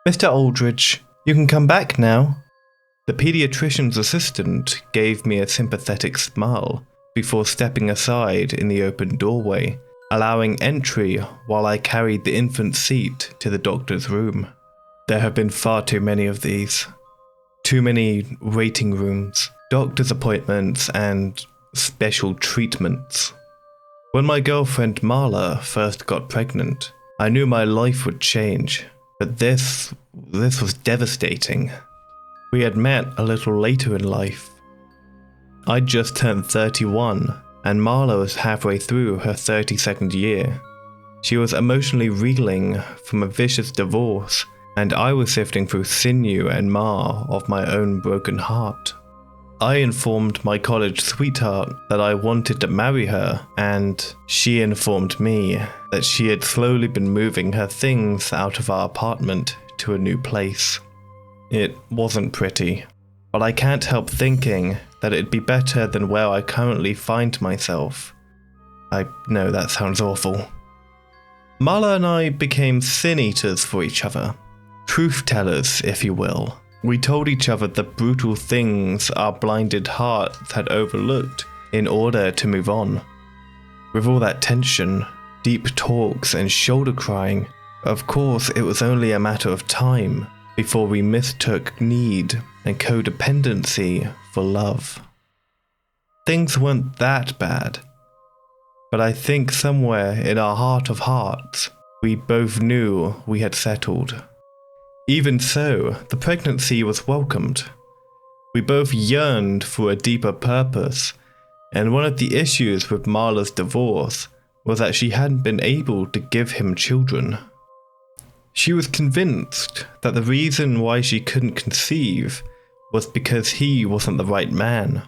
Mr. Aldridge, you can come back now. The pediatrician's assistant gave me a sympathetic smile before stepping aside in the open doorway, allowing entry while I carried the infant seat to the doctor's room. There have been far too many of these. Too many waiting rooms, doctor's appointments, and special treatments. When my girlfriend Marla first got pregnant, I knew my life would change, but this was devastating. We had met a little later in life. I'd just turned 31, and Marla was halfway through her 32nd year. She was emotionally reeling from a vicious divorce, and I was sifting through sinew and marrow of my own broken heart. I informed my college sweetheart that I wanted to marry her, and she informed me that she had slowly been moving her things out of our apartment to a new place. It wasn't pretty, but I can't help thinking that it'd be better than where I currently find myself. I know that sounds awful. Marla and I became sin eaters for each other. Truth tellers, if you will. We told each other the brutal things our blinded hearts had overlooked in order to move on. With all that tension, deep talks and shoulder crying, of course it was only a matter of time before we mistook need and codependency for love. Things weren't that bad, but I think somewhere in our heart of hearts, we both knew we had settled. Even so, the pregnancy was welcomed. We both yearned for a deeper purpose, and one of the issues with Marla's divorce was that she hadn't been able to give him children. She was convinced that the reason why she couldn't conceive was because he wasn't the right man.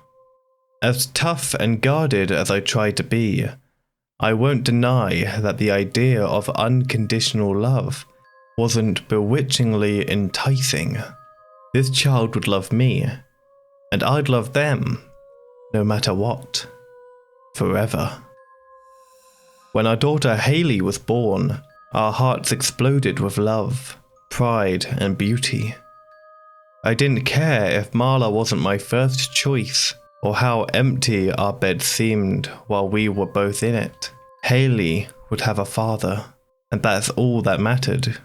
As tough and guarded as I tried to be, I won't deny that the idea of unconditional love wasn't bewitchingly enticing. This child would love me, and I'd love them, no matter what. Forever. When our daughter Hayley was born, our hearts exploded with love, pride, and beauty. I didn't care if Marla wasn't my first choice, or how empty our bed seemed while we were both in it. Hayley would have a father, and that's all that mattered.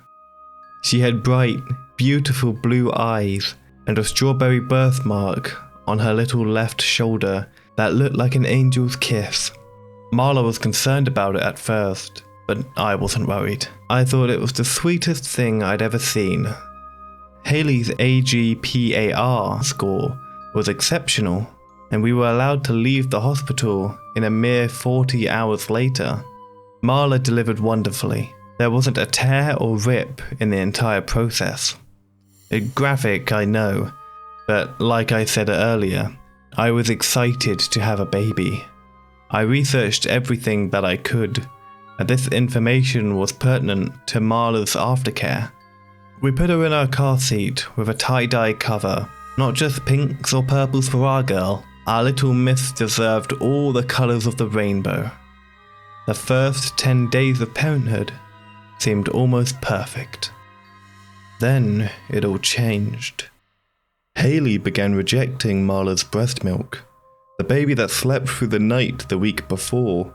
She had bright, beautiful blue eyes and a strawberry birthmark on her little left shoulder that looked like an angel's kiss. Marla was concerned about it at first, but I wasn't worried. I thought it was the sweetest thing I'd ever seen. Hayley's AGPAR score was exceptional, and we were allowed to leave the hospital in a mere 40 hours later. Marla delivered wonderfully. There wasn't a tear or rip in the entire process. Graphic, I know, but like I said earlier, I was excited to have a baby. I researched everything that I could, and this information was pertinent to Marla's aftercare. We put her in our car seat with a tie-dye cover, not just pinks or purples for our girl. Our little miss deserved all the colours of the rainbow. The first 10 days of parenthood seemed almost perfect. Then it all changed. Hayley began rejecting Marla's breast milk. The baby that slept through the night the week before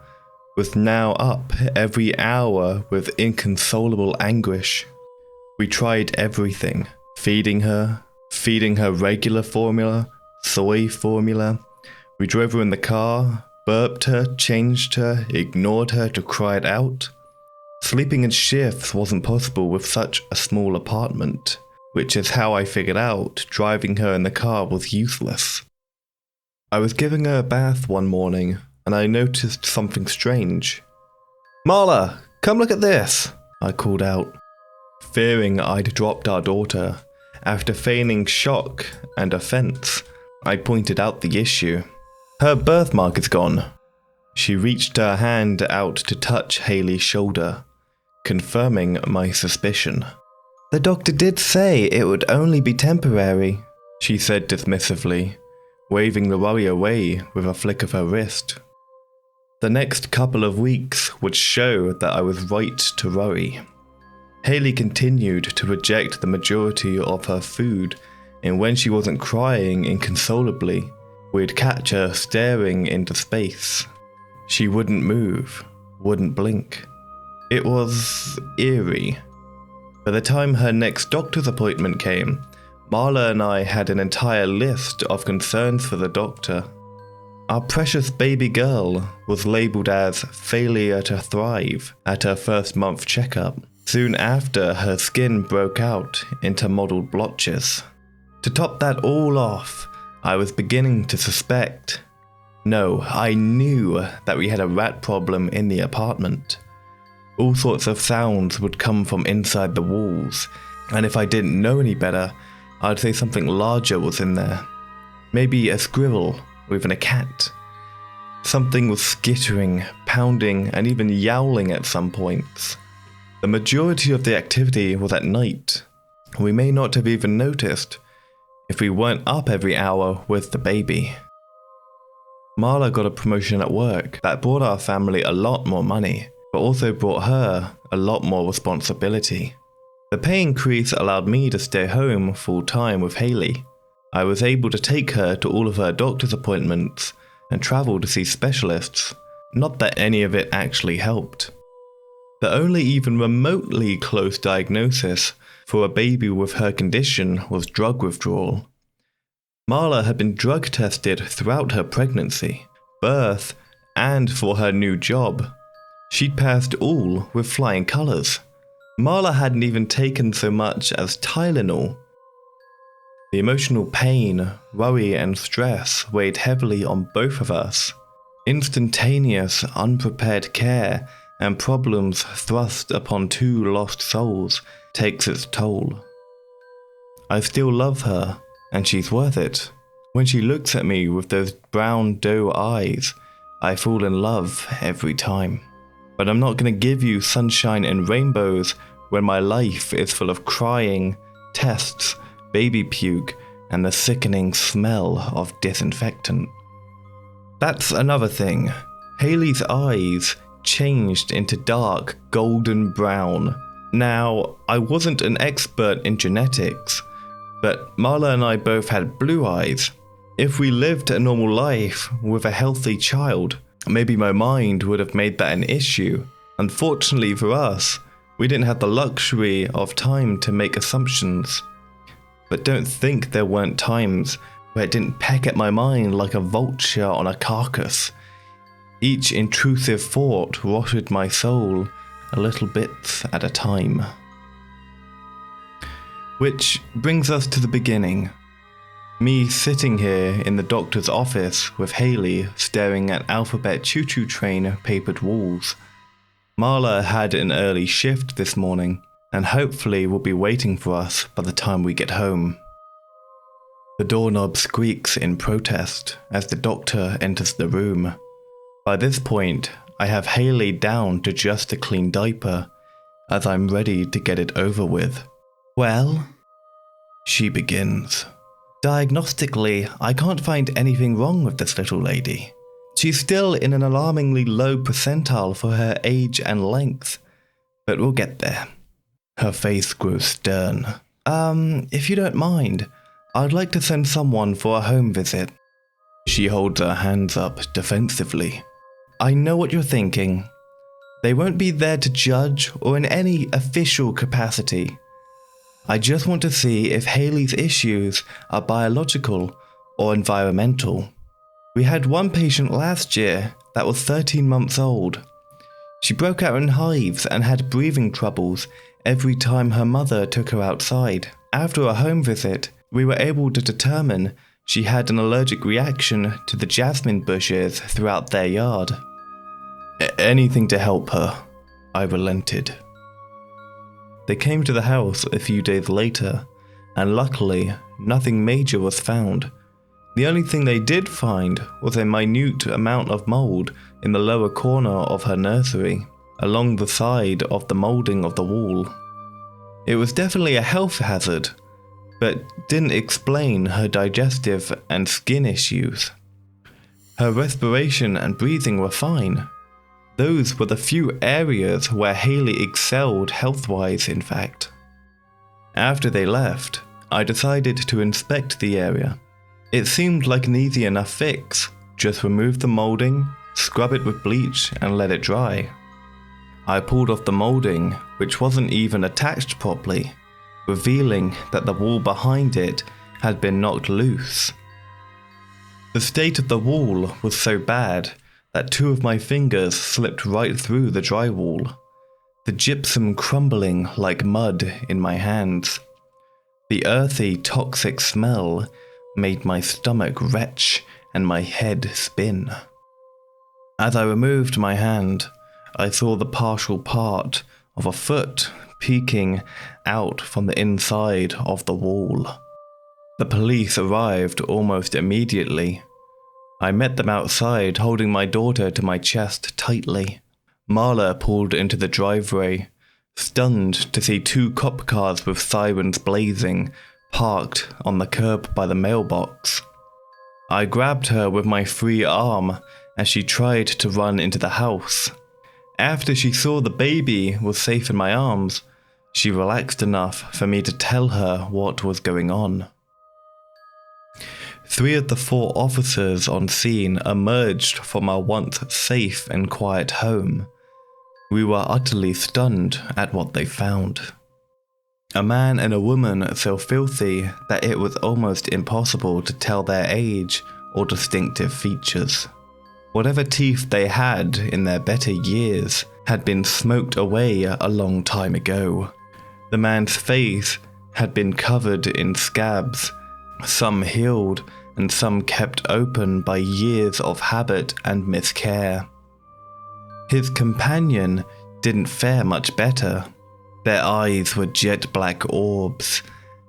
was now up every hour with inconsolable anguish. We tried everything, feeding her regular formula, soy formula. We drove her in the car, burped her, changed her, ignored her to cry it out. Sleeping in shifts wasn't possible with such a small apartment, which is how I figured out driving her in the car was useless. I was giving her a bath one morning, and I noticed something strange. "Marla, come look at this," I called out, fearing I'd dropped our daughter. After feigning shock and offense, I pointed out the issue. "Her birthmark is gone." She reached her hand out to touch Hayley's shoulder, confirming my suspicion. "The doctor did say it would only be temporary," she said dismissively, waving the worry away with a flick of her wrist. The next couple of weeks would show that I was right to worry. Hayley continued to reject the majority of her food, and when she wasn't crying inconsolably, we'd catch her staring into space. She wouldn't move, wouldn't blink. It was eerie. By the time her next doctor's appointment came, Marla and I had an entire list of concerns for the doctor. Our precious baby girl was labelled as failure to thrive at her first month checkup. Soon after, her skin broke out into mottled blotches. To top that all off, I was beginning to suspect. No, I knew that we had a rat problem in the apartment. All sorts of sounds would come from inside the walls, and if I didn't know any better, I'd say something larger was in there. Maybe a squirrel, or even a cat. Something was skittering, pounding, and even yowling at some points. The majority of the activity was at night. We may not have even noticed if we weren't up every hour with the baby. Marla got a promotion at work that brought our family a lot more money, but also brought her a lot more responsibility. The pay increase allowed me to stay home full-time with Hayley. I was able to take her to all of her doctor's appointments and travel to see specialists. Not that any of it actually helped. The only even remotely close diagnosis for a baby with her condition was drug withdrawal. Marla had been drug tested throughout her pregnancy, birth, and for her new job. She'd passed all with flying colours. Marla hadn't even taken so much as Tylenol. The emotional pain, worry, and stress weighed heavily on both of us. Instantaneous, unprepared care and problems thrust upon two lost souls takes its toll. I still love her, and she's worth it. When she looks at me with those brown doe eyes, I fall in love every time. But I'm not going to give you sunshine and rainbows when my life is full of crying, tests, baby puke, and the sickening smell of disinfectant. That's another thing. Hayley's eyes changed into dark golden brown. Now, I wasn't an expert in genetics, but Marla and I both had blue eyes. If we lived a normal life with a healthy child, maybe my mind would have made that an issue. Unfortunately for us, we didn't have the luxury of time to make assumptions. But don't think there weren't times where it didn't peck at my mind like a vulture on a carcass. Each intrusive thought rotted my soul a little bit at a time. Which brings us to the beginning. Me sitting here in the doctor's office with Hayley staring at alphabet choo-choo train papered walls. Marla had an early shift this morning and hopefully will be waiting for us by the time we get home. The doorknob squeaks in protest as the doctor enters the room. By this point, I have Hayley down to just a clean diaper, as I'm ready to get it over with. Well, she begins. Diagnostically, I can't find anything wrong with this little lady. She's still in an alarmingly low percentile for her age and length, but we'll get there. Her face grows stern. If you don't mind, I'd like to send someone for a home visit. She holds her hands up defensively. I know what you're thinking. They won't be there to judge or in any official capacity. I just want to see if Hayley's issues are biological or environmental. We had one patient last year that was 13 months old. She broke out in hives and had breathing troubles every time her mother took her outside. After a home visit, we were able to determine she had an allergic reaction to the jasmine bushes throughout their yard. Anything to help her, I relented. They came to the house a few days later, and luckily, nothing major was found. The only thing they did find was a minute amount of mold in the lower corner of her nursery, along the side of the moulding of the wall. It was definitely a health hazard, but didn't explain her digestive and skin issues. Her respiration and breathing were fine. Those were the few areas where Hayley excelled health-wise, in fact. After they left, I decided to inspect the area. It seemed like an easy enough fix. Just remove the molding, scrub it with bleach, and let it dry. I pulled off the molding, which wasn't even attached properly, revealing that the wall behind it had been knocked loose. The state of the wall was so bad that 2 of my fingers slipped right through the drywall, the gypsum crumbling like mud in my hands. The earthy, toxic smell made my stomach retch and my head spin. As I removed my hand, I saw the partial part of a foot peeking out from the inside of the wall. The police arrived almost immediately. I met them outside, holding my daughter to my chest tightly. Marla pulled into the driveway, stunned to see 2 cop cars with sirens blazing, parked on the curb by the mailbox. I grabbed her with my free arm as she tried to run into the house. After she saw the baby was safe in my arms, she relaxed enough for me to tell her what was going on. 3 of the 4 officers on scene emerged from our once safe and quiet home. We were utterly stunned at what they found. A man and a woman so filthy that it was almost impossible to tell their age or distinctive features. Whatever teeth they had in their better years had been smoked away a long time ago. The man's face had been covered in scabs, some healed and some kept open by years of habit and miscare. His companion didn't fare much better. Their eyes were jet black orbs.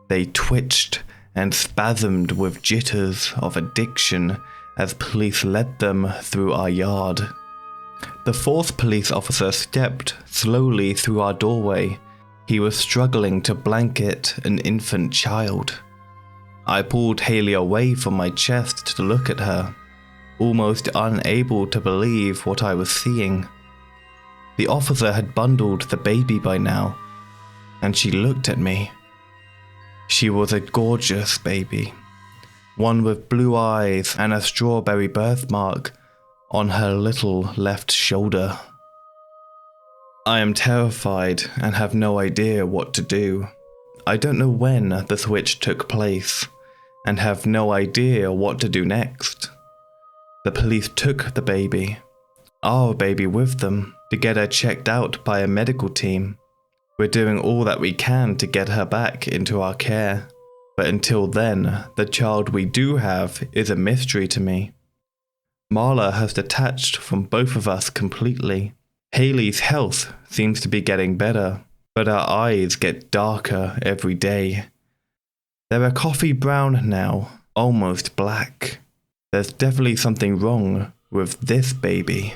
They twitched and spasmed with jitters of addiction as police led them through our yard. The 4th police officer stepped slowly through our doorway. He was struggling to blanket an infant child. I pulled Hayley away from my chest to look at her, almost unable to believe what I was seeing. The officer had bundled the baby by now, and she looked at me. She was a gorgeous baby, one with blue eyes and a strawberry birthmark on her little left shoulder. I am terrified and have no idea what to do. I don't know when the switch took place, and have no idea what to do next. The police took the baby, our baby with them, to get her checked out by a medical team. We're doing all that we can to get her back into our care, but until then, the child we do have is a mystery to me. Marla has detached from both of us completely. Hayley's health seems to be getting better, but her eyes get darker every day. They're a coffee brown now, almost black. There's definitely something wrong with this baby.